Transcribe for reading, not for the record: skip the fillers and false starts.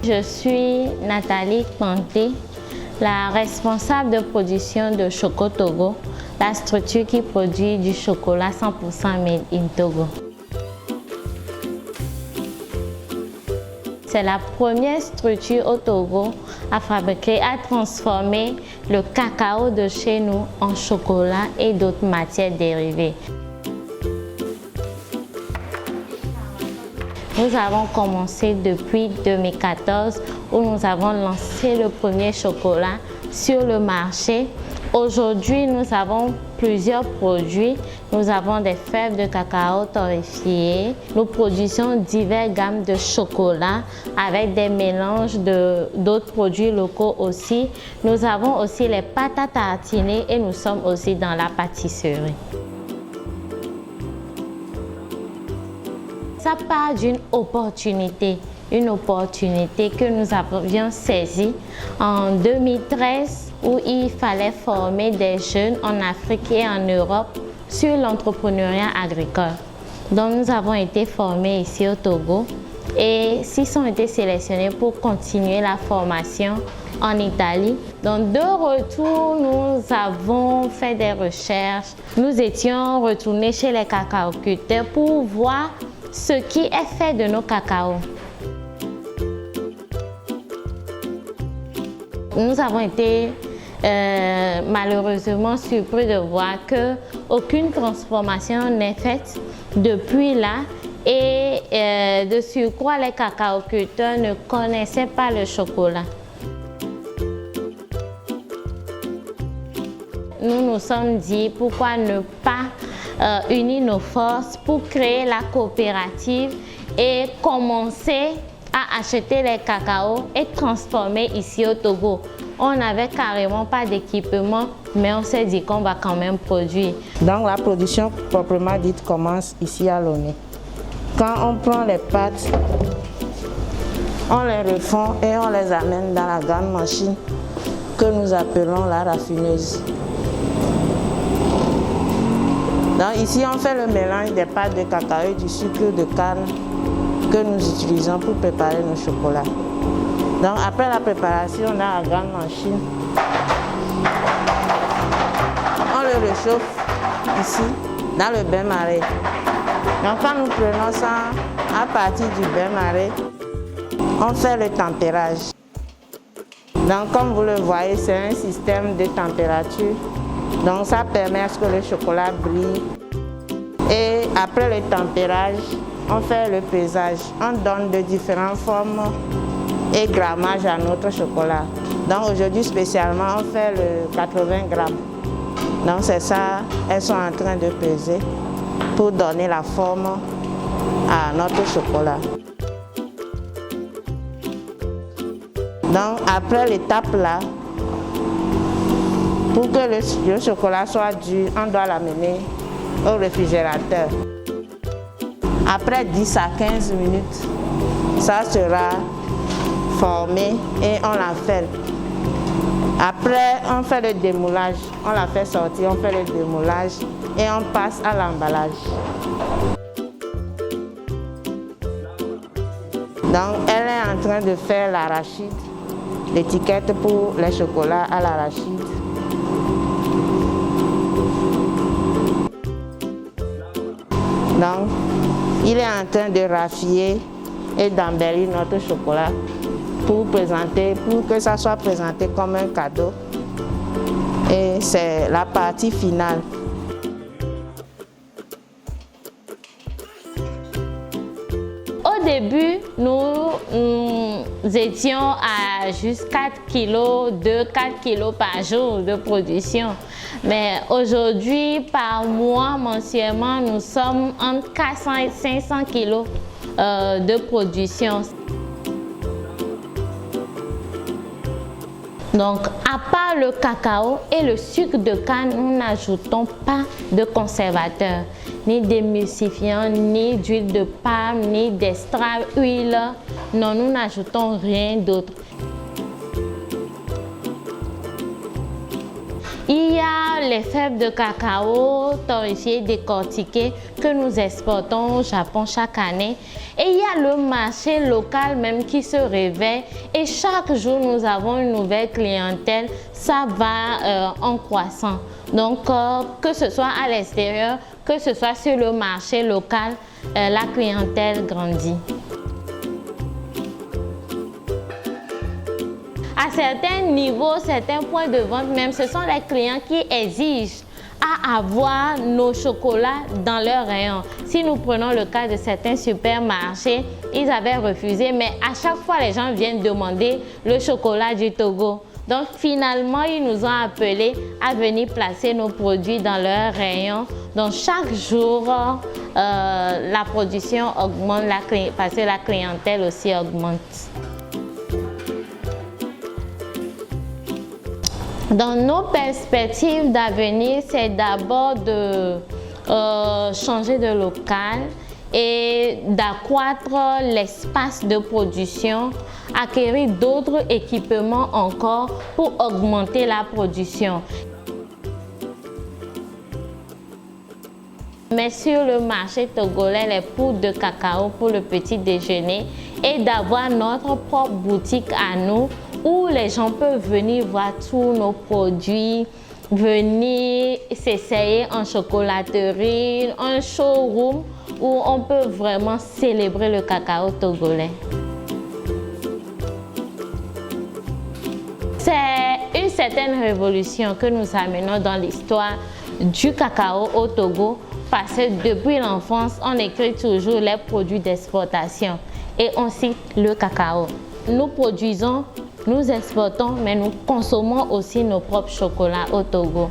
Je suis Nathalie Kanté, la responsable de production de Choco Togo, la structure qui produit du chocolat 100% made in Togo. C'est la première structure au Togo à fabriquer, à transformer le cacao de chez nous en chocolat et d'autres matières dérivées. Nous avons commencé depuis 2014 où nous avons lancé le premier chocolat sur le marché. Aujourd'hui, nous avons plusieurs produits. Nous avons des fèves de cacao torréfiées. Nous produisons diverses gammes de chocolat avec des mélanges d'autres produits locaux aussi. Nous avons aussi les pâtes à tartiner et nous sommes aussi dans la pâtisserie. Ça part d'une opportunité que nous avions saisie en 2013 où il fallait former des jeunes en Afrique et en Europe sur l'entrepreneuriat agricole. Donc nous avons été formés ici au Togo et 6 ont été sélectionnés pour continuer la formation en Italie. Donc de retour, nous avons fait des recherches. Nous étions retournés chez les cacaoculteurs pour voir ce qui est fait de nos cacaos. Nous avons été malheureusement surpris de voir qu'aucune transformation n'est faite depuis là et de surcroît les cacaoculteurs ne connaissaient pas le chocolat. Nous nous sommes dit pourquoi ne pas unir nos forces pour créer la coopérative et commencer à acheter les cacaos et transformer ici au Togo. On n'avait carrément pas d'équipement, mais on s'est dit qu'on va quand même produire. Donc la production proprement dite commence ici à Lomé. Quand on prend les pâtes, on les refond et on les amène dans la grande machine que nous appelons la raffineuse. Donc ici on fait le mélange des pâtes de cacao et du sucre de canne que nous utilisons pour préparer nos chocolats. Donc après la préparation dans la grande machine, on le réchauffe ici dans le bain-marie. Donc quand nous prenons ça à partir du bain-marie, on fait le tempérage. Donc comme vous le voyez, c'est un système de température. Donc ça permet à ce que le chocolat brille. Et après le tempérage, on fait le pesage. On donne de différentes formes et grammages à notre chocolat. Donc aujourd'hui spécialement, on fait le 80 grammes. Donc c'est ça, elles sont en train de peser pour donner la forme à notre chocolat. Donc après l'étape là, pour que le chocolat soit dur, on doit l'amener au réfrigérateur. Après 10 à 15 minutes, ça sera formé et on la fait. Après, on fait le démoulage. On la fait sortir, on fait le démoulage et on passe à l'emballage. Donc, elle est en train de faire l'arachide, l'étiquette pour les chocolats à l'arachide. Donc, il est en train de raffiner et d'embellir notre chocolat pour que ça soit présenté comme un cadeau. Et c'est la partie finale. Au début, nous étions à juste 4 kilos, 4 kilos par jour de production. Mais aujourd'hui, par mois, mensuellement, nous sommes entre 400 et 500 kilos de production. Donc, à part le cacao et le sucre de canne, nous n'ajoutons pas de conservateurs, ni d'émulsifiants, ni d'huile de palme, ni d'extra huile. Non, nous n'ajoutons rien d'autre. Il y a les fèves de cacao torréfiées, décortiquées que nous exportons au Japon chaque année. Et il y a le marché local même qui se réveille et chaque jour nous avons une nouvelle clientèle. Ça va en croissant. Donc que ce soit à l'extérieur, que ce soit sur le marché local, la clientèle grandit. À certains niveaux, certains points de vente même, ce sont les clients qui exigent à avoir nos chocolats dans leur rayon. Si nous prenons le cas de certains supermarchés, ils avaient refusé, mais à chaque fois, les gens viennent demander le chocolat du Togo. Donc finalement, ils nous ont appelés à venir placer nos produits dans leur rayon. Donc chaque jour, la production augmente parce que la clientèle aussi augmente. Dans nos perspectives d'avenir, c'est d'abord de changer de local et d'accroître l'espace de production, acquérir d'autres équipements encore pour augmenter la production. Mais sur le marché togolais, les poudres de cacao pour le petit déjeuner et d'avoir notre propre boutique à nous où les gens peuvent venir voir tous nos produits, venir s'essayer en chocolaterie, un showroom où on peut vraiment célébrer le cacao togolais. C'est une certaine révolution que nous amenons dans l'histoire du cacao au Togo parce que depuis l'enfance, on écrit toujours les produits d'exportation et on cite le cacao. Nous produisons, nous exportons, mais nous consommons aussi nos propres chocolats au Togo.